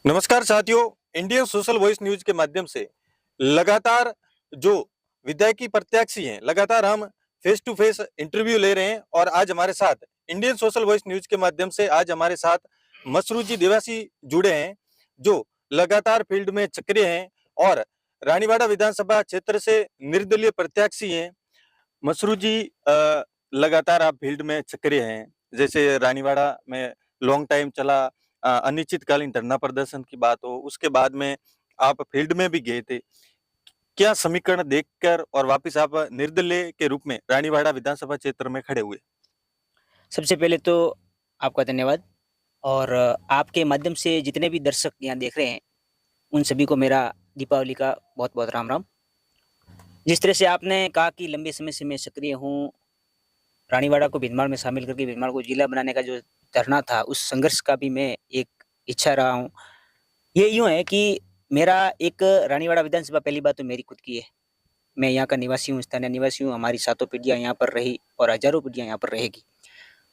नमस्कार साथियों, Indian social voice news के माध्यम से लगातार जो विधायकी प्रत्याशी हैं, लगातार हम फेस टू फेस इंटरव्यू ले रहे हैं और आज हमारे साथ इंडियन सोशल वॉइस न्यूज के माध्यम से आज हमारे साथ मसरूजी देवासी जुड़े हैं, जो लगातार फील्ड में सक्रिय हैं और रानीवाड़ा विधानसभा क्षेत्र से निर्दलीय प्रत्याशी हैं। मसरूर जी, लगातार आप फील्ड में सक्रिय हैं। जैसे रानीवाड़ा में लॉन्ग टाइम चला अनिश्चितकालीन धरना प्रदर्शन की बात हो, उसके बाद में आप फील्ड में भी गए थे। क्या समीकरण देखकर और वापस आप निर्दलीय के रूप में रानीवाड़ा विधानसभा क्षेत्र में खड़े हुए? सबसे पहले तो आपका धन्यवाद और आपके माध्यम से जितने भी दर्शक यहाँ देख रहे हैं, उन सभी को मेरा दीपावली का बहुत-बहुत राम-राम। जिस तरह से आपने कहा कि लंबे समय से मैं सक्रिय हूँ, रानीवाड़ा को भीनमाल में शामिल करके भीनमाल को जिला बनाने का जो धरना था, उस संघर्ष का भी मैं एक हिस्सा रहा हूँ। ये यूँ है कि मेरा एक रानीवाड़ा विधानसभा पहली बात तो मेरी खुद की है। मैं यहाँ का निवासी हूँ, स्थानीय निवासी हूँ, हमारी सातों पीढ़ियाँ यहाँ पर रही और हज़ारों पीढ़ियाँ यहाँ पर रहेगी।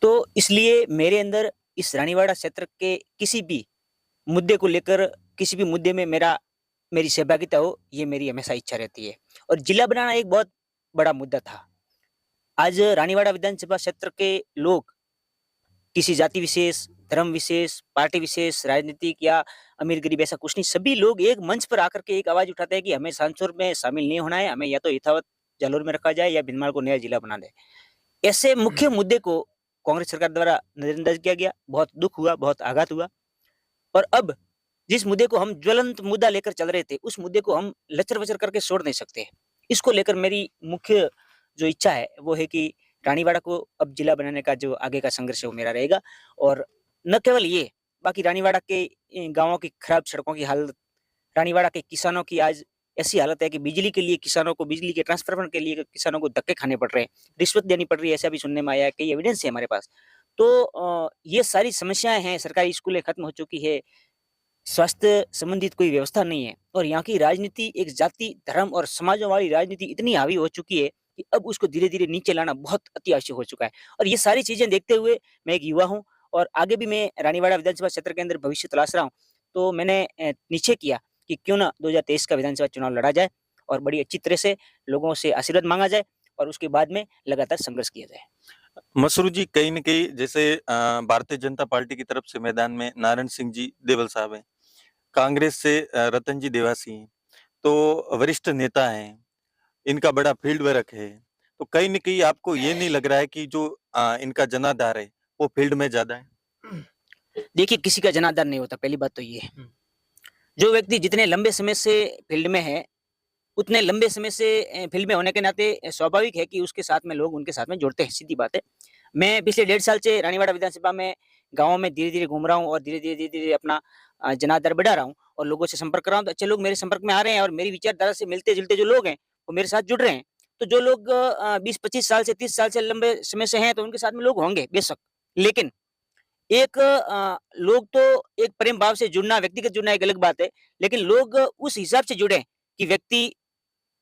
तो इसलिए मेरे अंदर इस रानीवाड़ा क्षेत्र के किसी भी मुद्दे को लेकर, किसी भी मुद्दे में मेरी सहभागिता हो, ये मेरी हमेशा इच्छा रहती है। और जिला बनाना एक बहुत बड़ा मुद्दा था। आज रानीवाड़ा विधानसभा क्षेत्र के लोग किसी जाति विशेष, धर्म विशेष, पार्टी विशेष, राजनीतिक या अमीर-गरीब ऐसा कुछ नहीं, सभी लोग एक मंच पर आकर के एक आवाज़ उठाते हैं कि हमें सांसद में शामिल नहीं होना है, हमें या तो यथावत जालौर में रखा जाए या भीनमाल को नया जिला बना दें। ऐसे मुख्य मुद्दे को कांग्रेस सरकार द्वारा नजरअंदाज किया गया। बहुत दुःख हुआ, बहुत आघात हुआ और अब जिस मुद्दे को हम ज्वलंत मुद्दा लेकर चल रहे थे, उस मुद्दे को हम लचर-वचर करके छोड़ नहीं सकते। इसको लेकर मेरी मुख्य जो इच्छा है, वो है कि रानीवाड़ा को अब जिला बनाने का जो आगे का संघर्ष है, वो मेरा रहेगा और न केवल ये, बाकी रानीवाड़ा के गाँवों की खराब सड़कों की हालत, रानीवाड़ा के किसानों की आज ऐसी हालत है कि बिजली के लिए किसानों को बिजली के ट्रांसफार्मर के लिए किसानों को धक्के खाने पड़ रहे हैं, रिश्वत देनी पड़ रही है, ऐसा भी सुनने में आया है, कई एविडेंस है हमारे पास। तो ये सारी समस्याएँ हैं, सरकारी स्कूलें खत्म हो चुकी है, स्वास्थ्य संबंधित कोई व्यवस्था नहीं है और यहाँ की राजनीति एक जाति, धर्म और समाजों वाली राजनीति इतनी हावी हो चुकी है कि अब उसको धीरे-धीरे नीचे लाना बहुत अति आवश्यक हो चुका है। और ये सारी चीज़ें देखते हुए मैं एक युवा हूँ और आगे भी मैं रानीवाड़ा विधानसभा क्षेत्र के अंदर भविष्य तलाश रहा हूँ। तो मैंने निश्चय किया कि क्यों ना 2023 का विधानसभा चुनाव लड़ा जाए और बड़ी अच्छी तरह से लोगों से आशीर्वाद माँगा जाए और उसके बाद में लगातार संघर्ष किया जाए। मसरूर जी, कहीं न कहीं जैसे भारतीय जनता पार्टी की तरफ से मैदान में नारायण सिंह जी देवल साहब हैं, कांग्रेस से रतन जी देवासी हैं, तो वरिष्ठ नेता हैं। इनका बड़ा फील्ड वर्क है। तो कहीं न कहीं आपको ये नहीं लग रहा है कि जो इनका जनाधार है, वो फील्ड में ज़्यादा है? देखिए, किसी का जनाधार नहीं होता, पहली बात तो ये है। जो व्यक्ति जितने लंबे समय से फील्ड में है, उतने लंबे समय से फील्ड में होने के नाते स्वाभाविक है कि उसके साथ में लोग उनके साथ में जुड़ते हैं, सीधी बात है। मैं पिछले 1.5 साल से रानीवाड़ा विधानसभा में गाँवों में धीरे-धीरे घूम रहा हूँ और धीरे-धीरे अपना जनाधार बढ़ा रहा हूँ और लोगों से संपर्क कर रहा हूँ, तो अच्छे लोग मेरे संपर्क में आ रहे हैं और मेरी विचारधारा से मिलते-जुलते जो लोग हैं, वो मेरे साथ जुड़ रहे हैं। तो जो लोग 20-25 साल से 30 साल से लंबे समय से हैं, तो उनके साथ में लोग होंगे, बेशक। लेकिन एक लोग तो एक प्रेम भाव से जुड़ना, व्यक्तिगत जुड़ना एक अलग बात है, लेकिन लोग उस हिसाब से जुड़े कि व्यक्ति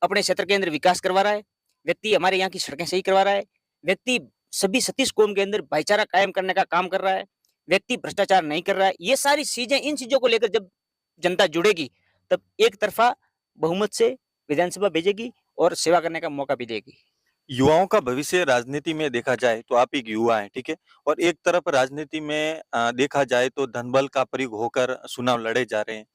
अपने क्षेत्र के अंदर विकास करवा रहा है, व्यक्ति हमारे यहाँ की सड़कें सही करवा रहा है, व्यक्ति सभी 36 कौम के अंदर भाईचारा कायम करने का काम कर रहा है, व्यक्ति भ्रष्टाचार नहीं कर रहा है। ये सारी चीज़ें, इन चीज़ों को लेकर जब जनता जुड़ेगी, तब एक तरफ़ा बहुमत से विधानसभा भेजेगी और सेवा करने का मौका भी देगी। युवाओं का भविष्य राजनीति में देखा जाए तो आप एक युवा हैं, ठीक है? और एक तरफ राजनीति में देखा जाए तो धनबल का प्रयोग होकर चुनाव लड़े जा रहे हैं।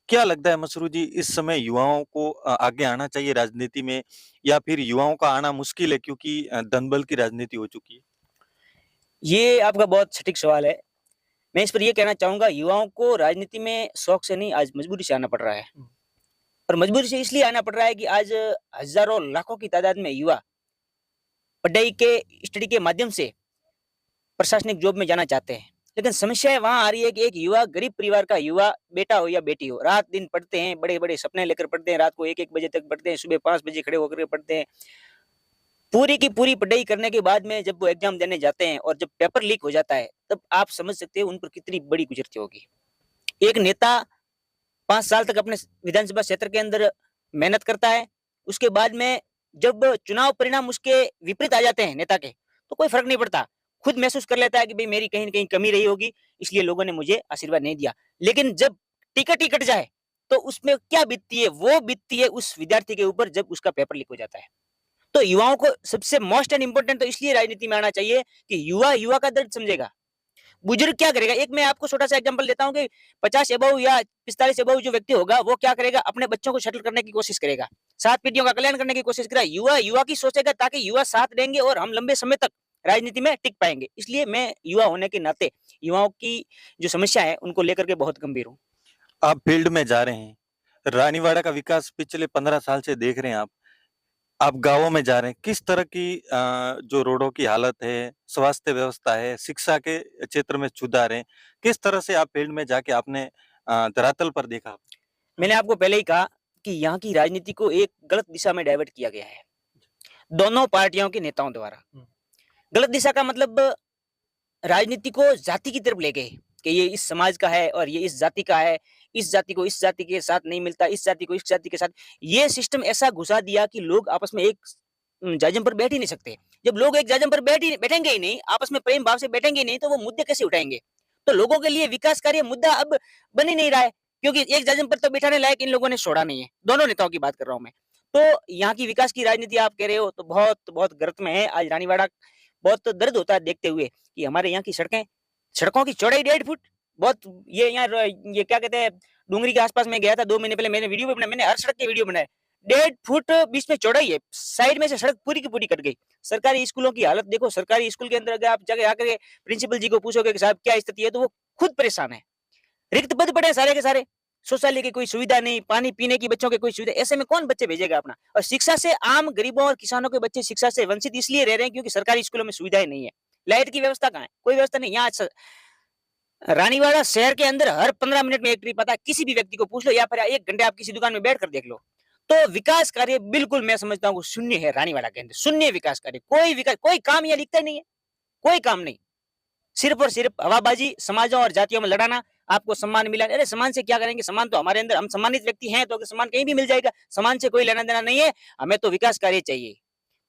क्या लगता है मसरूर जी, इस समय युवाओं को आगे आना चाहिए राजनीति में या फिर युवाओं का आना मुश्किल है क्योंकि धनबल की राजनीति हो चुकी है? ये आपका बहुत सटीक सवाल है। मैं इस पर ये कहना चाहूँगा, युवाओं को राजनीति में शौक से नहीं, आज मजबूरी से आना पड़ रहा है। और मजबूरी से इसलिए आना पड़ रहा है कि आज हज़ारों, लाखों की तादाद में युवा पढ़ाई के स्टडी के माध्यम से प्रशासनिक जॉब में जाना चाहते हैं। लेकिन समस्या वहाँ आ रही है कि एक युवा, गरीब परिवार का युवा, बेटा हो या बेटी हो, रात-दिन पढ़ते हैं, बड़े-बड़े सपने लेकर पढ़ते हैं, रात को 1-1 बजे तक पढ़ते हैं, सुबह 5 बजे खड़े होकर के पढ़ते हैं। पूरी की पूरी पढ़ाई करने के बाद में जब वो एग्ज़ाम देने जाते हैं और जब पेपर लीक हो जाता है, तब आप समझ सकते हैं उन पर कितनी बड़ी गुज़रती होगी। एक नेता 5 साल तक अपने विधानसभा क्षेत्र के अंदर मेहनत करता है, उसके बाद में जब चुनाव परिणाम उसके विपरीत आ जाते हैं नेता के, तो कोई फ़र्क नहीं पड़ता। खुद महसूस कर लेता है कि भई मेरी कहीं न कहीं कमी रही होगी, इसलिए लोगों ने मुझे आशीर्वाद नहीं दिया। लेकिन जब टिकट ही कट जाए तो उसमें क्या बीतती है, वो बीतती है उस विद्यार्थी के ऊपर जब उसका पेपर लीक हो जाता है। तो युवाओं को सबसे मोस्ट एंड इंपॉर्टेंट तो इसलिए राजनीति में आना चाहिए कि युवा युवा का दर्द समझेगा। बुजुर्ग क्या करेगा? एक मैं आपको छोटा सा एग्जांपल देता हूं कि 50 एबव या 45 एबव जो व्यक्ति होगा वो क्या करेगा? अपने बच्चों को सेटल करने की कोशिश करेगा, सात पीढ़ियों का कल्याण करने की कोशिश करेगा। युवा युवा की सोचेगा ताकि युवा साथ देंगे और हम लंबे समय तक राजनीति में टिक पाएंगे। इसलिए मैं युवा होने के नाते युवाओं की जो समस्या है उनको लेकर के बहुत गंभीर हूँ। आप फील्ड में जा रहे हैं, रानीवाड़ा का विकास पिछले 15 साल से देख रहे हैं आप गाँवों में जा रहे हैं, किस तरह की जो रोडों की हालत है, स्वास्थ्य व्यवस्था है, शिक्षा के क्षेत्र में सुधार है, किस तरह से आप फील्ड में जाके आपने धरातल पर देखा? मैंने आपको पहले ही कहा कि यहाँ की राजनीति को एक गलत दिशा में डाइवर्ट किया गया है, दोनों पार्टियों के नेताओं द्वारा। गलत दिशा का मतलब राजनीति को जाति की तरफ ले गए कि ये इस समाज का है और ये इस जाति का है, इस जाति को इस जाति के साथ नहीं मिलता, इस जाति को इस जाति के साथ। ये सिस्टम ऐसा घुसा दिया कि लोग आपस में एक जाजम पर बैठ ही नहीं सकते। जब लोग एक जाजम पर बैठेंगे ही नहीं, आपस में प्रेम भाव से बैठेंगे ही नहीं, तो वो मुद्दे कैसे उठाएंगे? तो लोगों के लिए विकास कार्य मुद्दा अब बन ही नहीं रहा है, क्योंकि एक जाजम पर तो बिठाने लायक इन लोगों ने छोड़ा नहीं है। दोनों नेताओं की बात कर रहा हूं मैं। तो यहाँ की विकास की राजनीति आप कह रहे हो तो बहुत बहुत गर्त में है। आज रानीवाड़ा बहुत दर्द होता है देखते हुए कि हमारे यहाँ की सड़कों की चौड़ाई 1.5 फुट, बहुत ये यहाँ ये क्या कहते हैं, डूंगरी के आसपास में गया था 2 महीने पहले, मैंने वीडियो भी बनाया, मैंने हर सड़क के वीडियो बनाए। 1.5 फुट बीच में चौड़ाई है, साइड में से सड़क पूरी की पूरी कट गई। सरकारी स्कूलों की हालत देखो, सरकारी स्कूल के अंदर अगर आप जगह आकर प्रिंसिपल जी को पूछोगे कि साहब क्या स्थिति है, तो वो खुद परेशान है। रिक्त पद पड़े सारे के सारे, शौचालय की कोई सुविधा नहीं, पानी पीने की बच्चों की कोई सुविधा, ऐसे में कौन बच्चे भेजेगा अपना? और शिक्षा से आम गरीबों और किसानों के बच्चे शिक्षा से वंचित इसलिए रह रहे हैं क्योंकि सरकारी स्कूलों में सुविधाएं नहीं है। लाइट की व्यवस्था कहाँ है? कोई व्यवस्था नहीं। यहाँ रानीवाड़ा शहर के अंदर हर 15 मिनट में एक ट्रिप आता है, किसी भी व्यक्ति को पूछ लो, या फिर 1 घंटे आप किसी दुकान में बैठ कर देख लो। तो विकास कार्य बिल्कुल मैं समझता हूँ शून्य है रानीवाड़ा के अंदर, शून्य विकास कार्य। कोई काम यहाँ लिखता ही नहीं है, कोई काम नहीं। सिर्फ और सिर्फ हवाबाजी, समाजों और जातियों में लड़ाना। आपको सम्मान मिला, अरे सम्मान से क्या करेंगे? सम्मान तो हमारे अंदर, हम सम्मानित व्यक्ति हैं, तो सम्मान कहीं भी मिल जाएगा। सम्मान से कोई लेना देना नहीं है, हमें तो विकास कार्य चाहिए।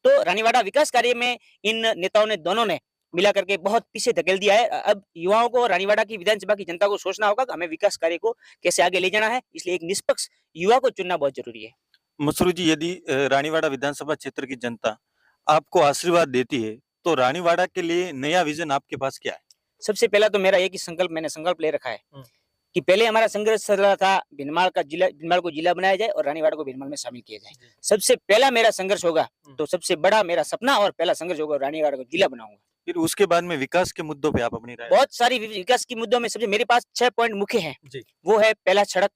तो रानीवाड़ा विकास कार्य में इन नेताओं ने, दोनों ने मिला करके बहुत पीछे धकेल दिया है। अब युवाओं को, रानीवाड़ा की विधानसभा की जनता को सोचना होगा कि हमें विकास कार्य को कैसे आगे ले जाना है। इसलिए एक निष्पक्ष युवा को चुनना बहुत जरूरी है। मसरूर जी, यदि रानीवाड़ा विधानसभा क्षेत्र की जनता आपको आशीर्वाद देती है, तो रानीवाड़ा के लिए नया विजन आपके पास क्या है? सबसे पहला तो मेरा एक ही संकल्प, मैंने संकल्प ले रखा है कि पहले हमारा संघर्ष चल रहा था भिनमाल को जिला बनाया जाए और रानीवाड़ा को भिनमाल में शामिल किया जाए। सबसे पहला मेरा संघर्ष होगा, तो सबसे बड़ा मेरा सपना और पहला संघर्ष होगा, रानीवाड़ा को जिला बनाऊंगा। फिर उसके बाद में विकास के मुद्दों पे आप अपनी राय? बहुत सारी विकास के मुद्दों में सबसे मेरे पास 6 पॉइंट मुख्य हैं। वो है पहला सड़क।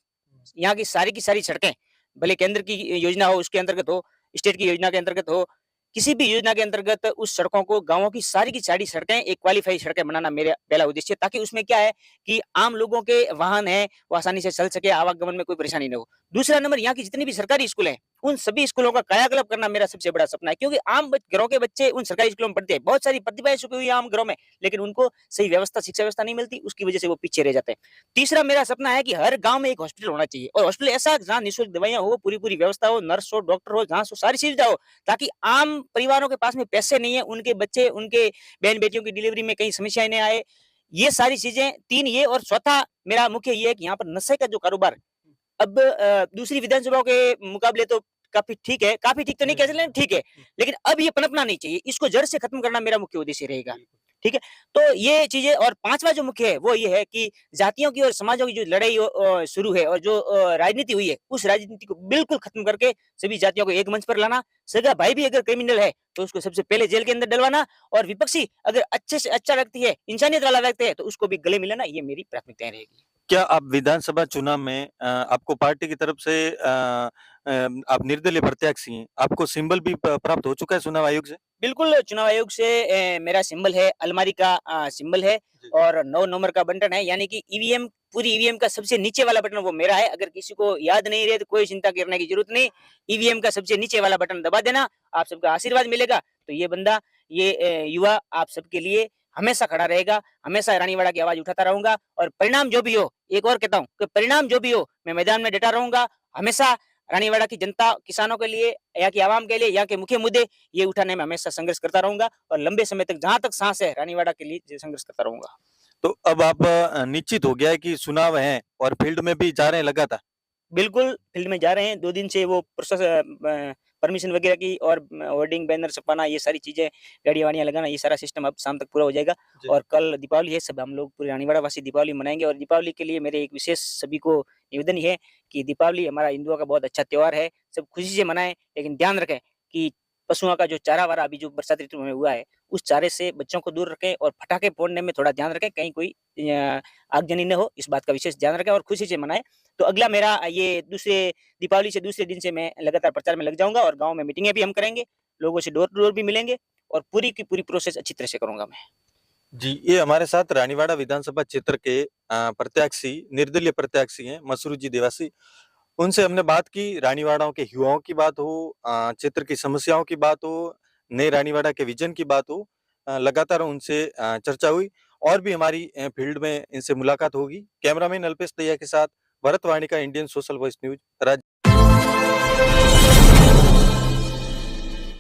यहाँ की सारी सड़कें, भले केंद्र की योजना हो उसके अंतर्गत हो, स्टेट की योजना के अंतर्गत हो, किसी भी योजना के अंतर्गत उस सड़कों को, गांवों की सारी सड़कें एक क्वालिफाई सड़कें बनाना मेरा पहला उद्देश्य है, ताकि उसमें क्या है कि आम लोगों के वाहन है वो आसानी से चल सके, आवागमन में कोई परेशानी न हो। दूसरा नंबर, यहाँ की जितनी भी सरकारी स्कूल हैं, उन सभी स्कूलों का कायाकल्प करना मेरा सबसे बड़ा सपना है, क्योंकि आम घरों के बच्चे उन सरकारी स्कूलों में पढ़ते हैं। बहुत सारी प्रतिभाएं छुपी हुई है आम घरों में, लेकिन उनको सही व्यवस्था, शिक्षा व्यवस्था नहीं मिलती, उसकी वजह से वो पीछे रह जाते हैं। तीसरा मेरा सपना है कि हर गांव में एक हॉस्पिटल होना चाहिए, और हॉस्पिटल ऐसा जहाँ निःशुल्क दवाइयां हो, पूरी व्यवस्था हो, नर्स हो, डॉक्टर हो, जहाँ सारी सुविधा हो, ताकि आम परिवारों के पास में पैसे नहीं है, उनके बच्चे, उनके बहन बेटियों की डिलीवरी में कहीं समस्याएं नहीं आए। ये सारी चीजें, 3 ये, और चौथा मेरा मुख्य ये है कि यहाँ पर नशे का जो कारोबार अब दूसरी विधानसभाओं के मुकाबले तो काफी ठीक है, काफी ठीक तो नहीं कह सकते, ठीक है, लेकिन अब ये पनपना नहीं चाहिए, इसको जड़ से खत्म करना मेरा मुख्य उद्देश्य रहेगा। ठीक है, तो ये चीजें। और पांचवा जो मुख्य है वो ये है कि जातियों की और समाजों की जो लड़ाई शुरू है और जो राजनीति हुई है, उस राजनीति को बिल्कुल खत्म करके सभी जातियों को एक मंच पर लाना। सगा भाई भी अगर क्रिमिनल है तो उसको सबसे पहले जेल के अंदर डलवाना, और विपक्षी अगर अच्छे से अच्छा व्यक्ति है, इंसानियत वाला व्यक्ति है, तो उसको भी गले मिलाना। ये मेरी प्राथमिकताएं रहेगी। क्या आप विधानसभा चुनाव में आपको पार्टी की तरफ से आप निर्दलीय प्रत्याशी हैं, आपको सिंबल भी प्राप्त हो चुका है चुनाव आयोग से? बिल्कुल, चुनाव आयोग से मेरा सिंबल है, अलमारी का सिंबल है, और 9 नंबर का बटन है, यानी कि ईवीएम, पूरी ईवीएम का सबसे नीचे वाला बटन वो मेरा है। अगर किसी को याद नहीं रहे तो कोई चिंता करने की जरूरत नहीं, ईवीएम का सबसे नीचे वाला बटन दबा देना, आप सबका आशीर्वाद मिलेगा। तो ये बंदा, ये युवा आप सबके लिए हमेशा खड़ा रहेगा, हमेशा रानीवाड़ा की आवाज उठाता रहूंगा, और परिणाम जो भी हो, एक और कहता हूँ कि परिणाम जो भी हो, मैं मैदान में डटा रहूंगा। हमेशा रानीवाड़ा की जनता, किसानों के लिए, यहाँ की आवाम के लिए, यहाँ के मुख्य मुद्दे ये उठाने में हमेशा संघर्ष करता रहूंगा, और लंबे समय तक, जहां तक सांस है, रानीवाड़ा के लिए संघर्ष करता रहूंगा। तो अब आप निश्चित हो गया है कि चुनाव है और फील्ड में भी जा रहे हैं लगातार। बिल्कुल, फील्ड में जा रहे हैं, 2 दिन से वो प्रोसेस परमिशन वगैरह की और होर्डिंग बैनर छपवाना, ये सारी चीज़ें, गाड़ियाँ-वाड़ियाँ लगाना, ये सारा सिस्टम अब शाम तक पूरा हो जाएगा। जी। और कल दीपावली है, सब हम लोग पूरे रानीवाड़ा वासी दीपावली मनाएँगे। और दीपावली के लिए मेरे एक विशेष सभी को निवेदन ये है कि दीपावली हमारा हिंदुओं का बहुत अच्छा त्योहार है, सब खुशी से मनाएँ, लेकिन ध्यान रखें कि पशुओं का जो चारा-वारा अभी जो बरसात ऋतु में हुआ है, उस चारे से बच्चों को दूर रखें और पटाखे फोड़ने में थोड़ा ध्यान रखें, कहीं कोई आगजनी न हो, इस बात का विशेष ध्यान रखें और खुशी से मनाएँ। तो अगला मेरा ये दूसरे दीपावली से दूसरे दिन से मैं लगातार प्रचार में लग जाऊँगा और गाँव में मीटिंगें भी हम करेंगे, लोगों से डोर टू डोर भी मिलेंगे और पूरी की पूरी प्रोसेस अच्छी तरह से करूँगा मैं। जी, ये हमारे साथ रानीवाड़ा विधानसभा क्षेत्र के प्रत्याशी, निर्दलीय प्रत्याशी हैं मसरूर जी देवासी। उनसे हमने बात की, रानीवाड़ाओं के युवाओं की बात हो, क्षेत्र की समस्याओं की बात हो, नए रानीवाड़ा के विजन की बात हो, लगातार उनसे चर्चा हुई और भी हमारी फील्ड में इनसे मुलाकात होगी। कैमरामैन अल्पेश दहिया के साथ भरत वाणी का इंडियन सोशल वॉइस न्यूज़, राज्य।